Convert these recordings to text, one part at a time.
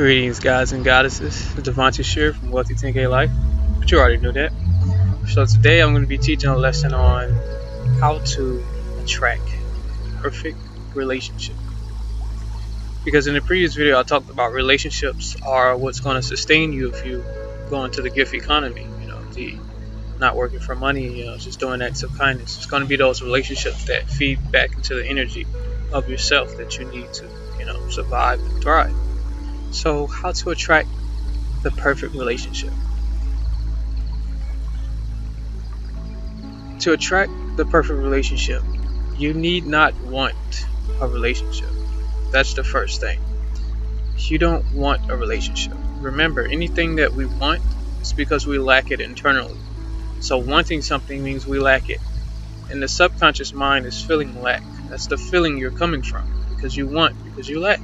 Greetings, guys and goddesses. It's Davonte Sheard from Wealthy 10K Life, but you already knew that. So today I'm going to be teaching a lesson on how to attract perfect relationship. Because in the previous video I talked about relationships are what's going to sustain you if you go into the gift economy. The not working for money, just doing acts of kindness. It's going to be those relationships that feed back into the energy of yourself that you need to, survive and thrive. So how to attract the perfect relationship? To attract the perfect relationship, you need not want a relationship. That's the first thing. You don't want a relationship. Remember, anything that we want is because we lack it internally. So wanting something means we lack it. And the subconscious mind is feeling lack. That's the feeling you're coming from, because you want, because you lack.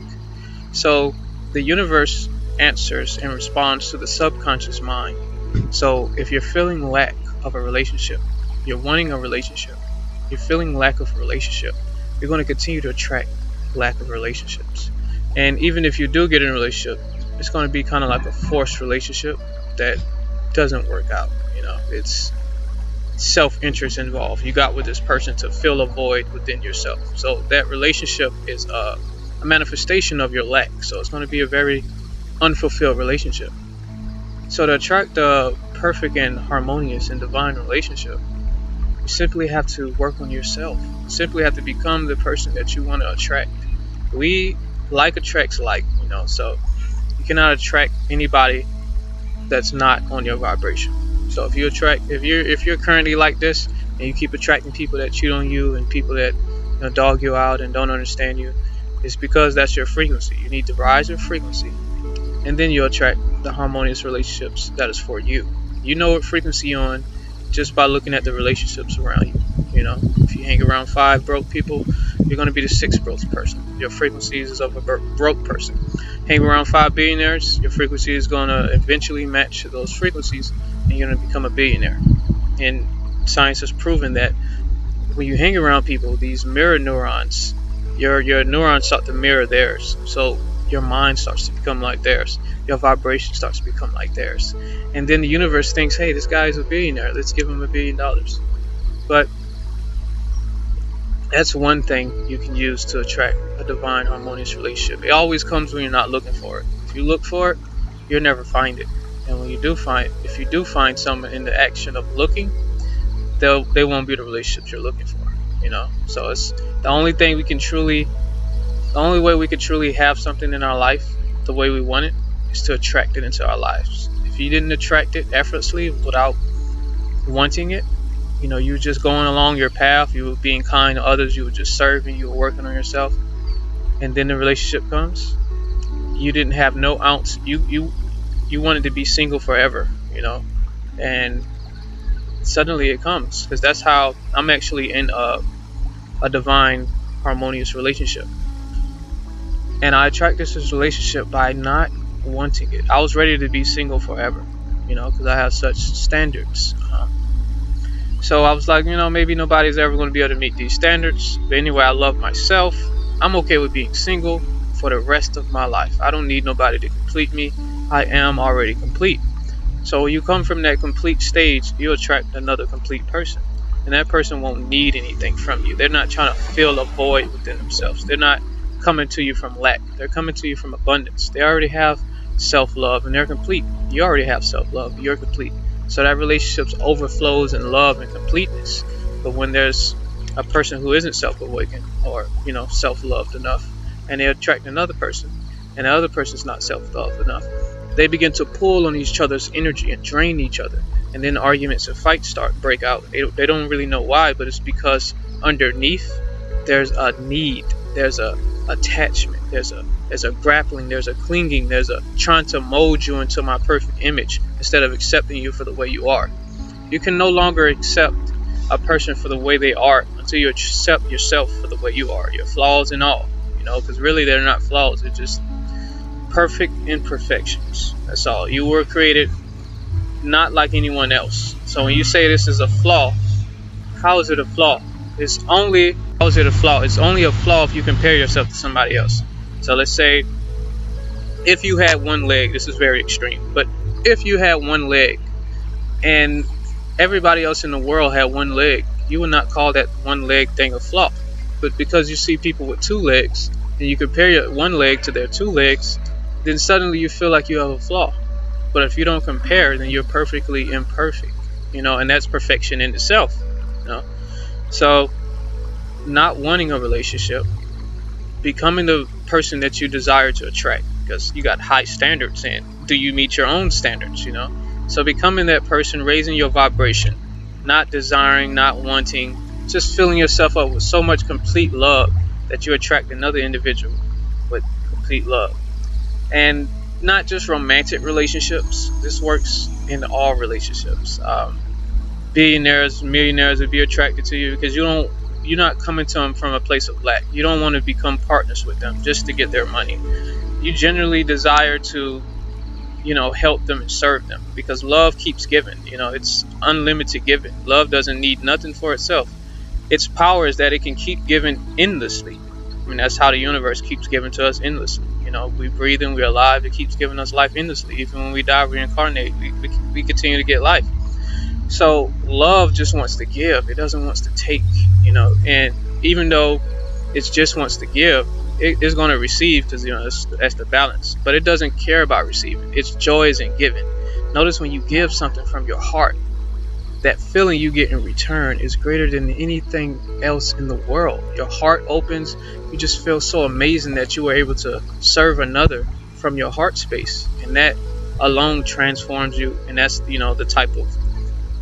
So the universe answers and responds to the subconscious mind. So if you're feeling lack of a relationship, you're wanting a relationship, you're feeling lack of a relationship, you're going to continue to attract lack of relationships. And even if you do get in a relationship, it's going to be kind of like a forced relationship that doesn't work out. It's self-interest involved. You got with this person to fill a void within yourself. So that relationship is a manifestation of your lack. So it's going to be a very unfulfilled relationship. So to attract the perfect and harmonious and divine relationship, you simply have to work on yourself. You simply have to become the person that you want to attract. Like attracts like, so you cannot attract anybody that's not on your vibration. So if you're currently like this and you keep attracting people that cheat on you and people that dog you out and don't understand you, it's because that's your frequency. You need to rise your frequency, and then you'll attract the harmonious relationships that is for you. You know what frequency you're on just by looking at the relationships around you. If you hang around 5 broke people, you're going to be the 6th broke person. Your frequency is of a broke person. Hang around 5 billionaires, your frequency is going to eventually match those frequencies, and you're going to become a billionaire. And science has proven that when you hang around people, these mirror neurons, your neurons start to mirror theirs. So your mind starts to become like theirs. Your vibration starts to become like theirs. And then the universe thinks, hey, this guy is a billionaire. Let's give him $1 billion. But that's one thing you can use to attract a divine harmonious relationship. It always comes when you're not looking for it. If you look for it, you'll never find it. And when if you do find someone in the action of looking, they won't be the relationships you're looking for. So it's the only way we can truly have something in our life the way we want it is to attract it into our lives. If you didn't attract it effortlessly without wanting it, you were just going along your path, you were being kind to others, you were just serving, you were working on yourself, and then the relationship comes, you didn't have no ounce, you wanted to be single forever, and suddenly it comes, because that's how I'm actually in a divine harmonious relationship. And I attract this relationship by not wanting it. I was ready to be single forever, because I have such standards. So I was like, maybe nobody's ever going to be able to meet these standards. But anyway, I love myself. I'm okay with being single for the rest of my life. I don't need nobody to complete me. I am already complete. So when you come from that complete stage, you attract another complete person. And that person won't need anything from you. They're not trying to fill a void within themselves. They're not coming to you from lack. They're coming to you from abundance. They already have self-love and they're complete. You already have self-love. You're complete. So that relationship overflows in love and completeness. But when there's a person who isn't self-awakened or, self-loved enough, and they attract another person, and the other person's not self-loved enough, they begin to pull on each other's energy and drain each other. And then arguments and fights break out. They don't really know why, but it's because underneath there's a need, there's a attachment, there's a grappling, there's a clinging, there's a trying to mold you into my perfect image instead of accepting you for the way you are. You can no longer accept a person for the way they are until you accept yourself for the way you are, your flaws and all, because really they're not flaws, they're just perfect imperfections. That's all. You were created not like anyone else. So when you say this is a flaw, how is it a flaw? How is it a flaw? It's only a flaw if you compare yourself to somebody else. So let's say If you had one leg, this is very extreme, but if you had one leg and everybody else in the world had one leg, you would not call that one leg thing a flaw. But because you see people with two legs and you compare your one leg to their two legs, then suddenly you feel like you have a flaw. But if you don't compare, then you're perfectly imperfect, and that's perfection in itself. So not wanting a relationship, becoming the person that you desire to attract, because you got high standards, and do you meet your own standards? So becoming that person, raising your vibration, not desiring, not wanting, just filling yourself up with so much complete love that you attract another individual with complete love. And not just romantic relationships, this works in all relationships. Billionaires, millionaires will be attracted to you because you're not coming to them from a place of lack. You don't want to become partners with them just to get their money. You generally desire to help them and serve them, because love keeps giving. It's unlimited giving. Love doesn't need nothing for itself. Its power is that it can keep giving endlessly. That's how the universe keeps giving to us endlessly. We breathe and we're alive. It keeps giving us life endlessly. Even when we die, reincarnate, we continue to get life. So love just wants to give. It doesn't want to take. And even though it just wants to give, it is going to receive, because that's the balance. But it doesn't care about receiving. Its joy is in giving. Notice when you give something from your heart, that feeling you get in return is greater than anything else in the world. Your heart opens. You just feel so amazing that you were able to serve another from your heart space, and that alone transforms you. And that's the type of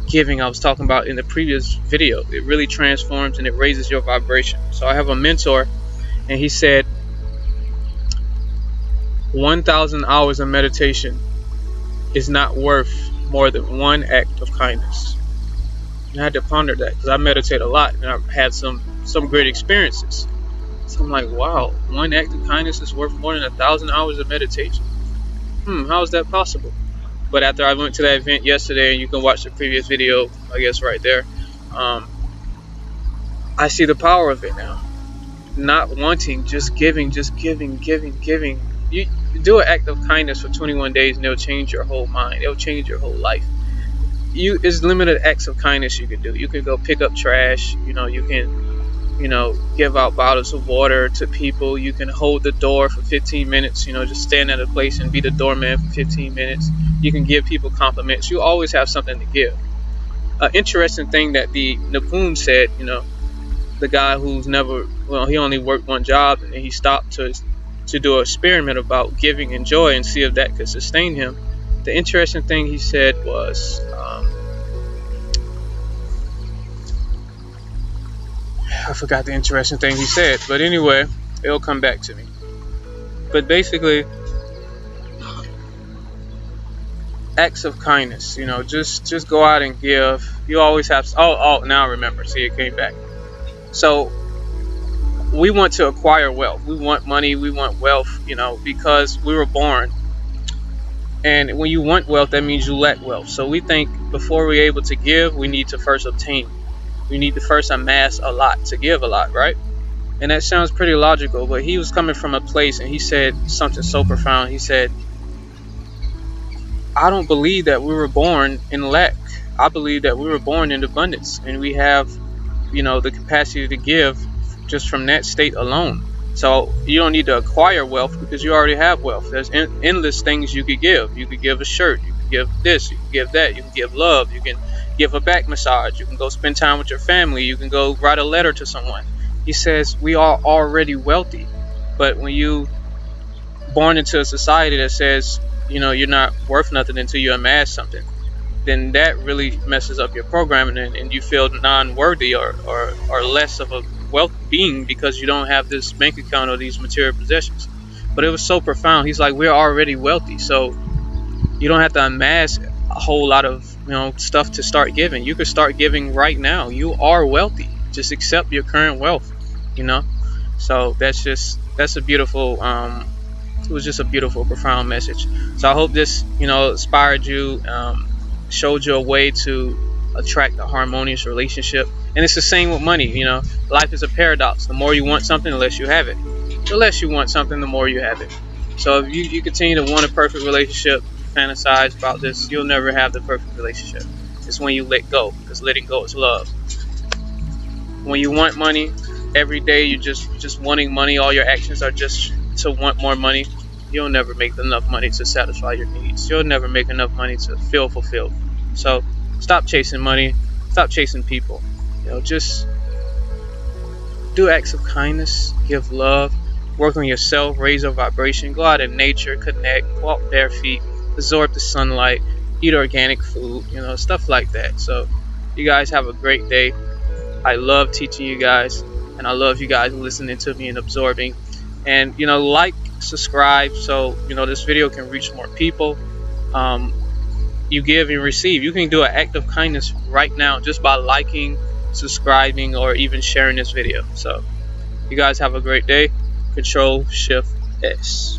giving I was talking about in the previous video. It really transforms and it raises your vibration. So I have a mentor, and he said 1,000 hours of meditation is not worth more than one act of kindness. And I had to ponder that, because I meditate a lot and I've had some great experiences. So I'm like, wow, one act of kindness is worth more than 1,000 hours of meditation. How is that possible? But after I went to that event yesterday, and you can watch the previous video, I guess right there, I see the power of it now. Not wanting, just giving. You do an act of kindness for 21 days and it'll change your whole mind. It'll change your whole life. It's limited acts of kindness you can do. You can go pick up trash. You can, give out bottles of water to people. You can hold the door for 15 minutes. Just stand at a place and be the doorman for 15 minutes. You can give people compliments. You always have something to give. An interesting thing that the Nipun said, the guy who's he only worked one job, and he stopped to do an experiment about giving and joy and see if that could sustain him. The interesting thing he said was, I forgot the interesting thing he said, but anyway, it'll come back to me. But basically, acts of kindness, just go out and give. You always have, now I remember, see, it came back. So we want to acquire wealth. We want money, we want wealth, because we were born. And when you want wealth, that means you lack wealth. So we think before we're able to give, we need to first obtain. We need to first amass a lot to give a lot, right? And that sounds pretty logical, but he was coming from a place, and he said something so profound. He said, I don't believe that we were born in lack. I believe that we were born in abundance, and we have, the capacity to give just from that state alone. So you don't need to acquire wealth, because you already have wealth. There's endless things you could give. You could give a shirt. You could give this. You could give that. You can give love. You can give a back massage. You can go spend time with your family. You can go write a letter to someone. He says we are already wealthy. But when you born into a society that says, you're not worth nothing until you amass something, then that really messes up your programming, and you feel non-worthy or less of a wealth being because you don't have this bank account or these material possessions. But it was so profound. He's like, we're already wealthy, so you don't have to amass a whole lot of stuff to start giving. You could start giving right now. You are wealthy. Just accept your current wealth. So that's a beautiful it was just a beautiful, profound message. So I hope this inspired you, showed you a way to attract a harmonious relationship. And it's the same with money. Life is a paradox. The more you want something, the less you have it. The less you want something, the more you have it. So if you continue to want a perfect relationship, fantasize about this, you'll never have the perfect relationship. It's when you let go, because letting go is love. When you want money, every day you're just wanting money, all your actions are just to want more money, you'll never make enough money to satisfy your needs. You'll never make enough money to feel fulfilled. So stop chasing money, stop chasing people. Just do acts of kindness, give love, work on yourself, raise your vibration, go out in nature, connect, walk bare feet, absorb the sunlight, eat organic food, stuff like that. So you guys have a great day. I love teaching you guys, and I love you guys listening to me and absorbing. And like, subscribe, so this video can reach more people. You give and receive. You can do an act of kindness right now just by liking, subscribing, or even sharing this video. So you guys have a great day. Control Shift S.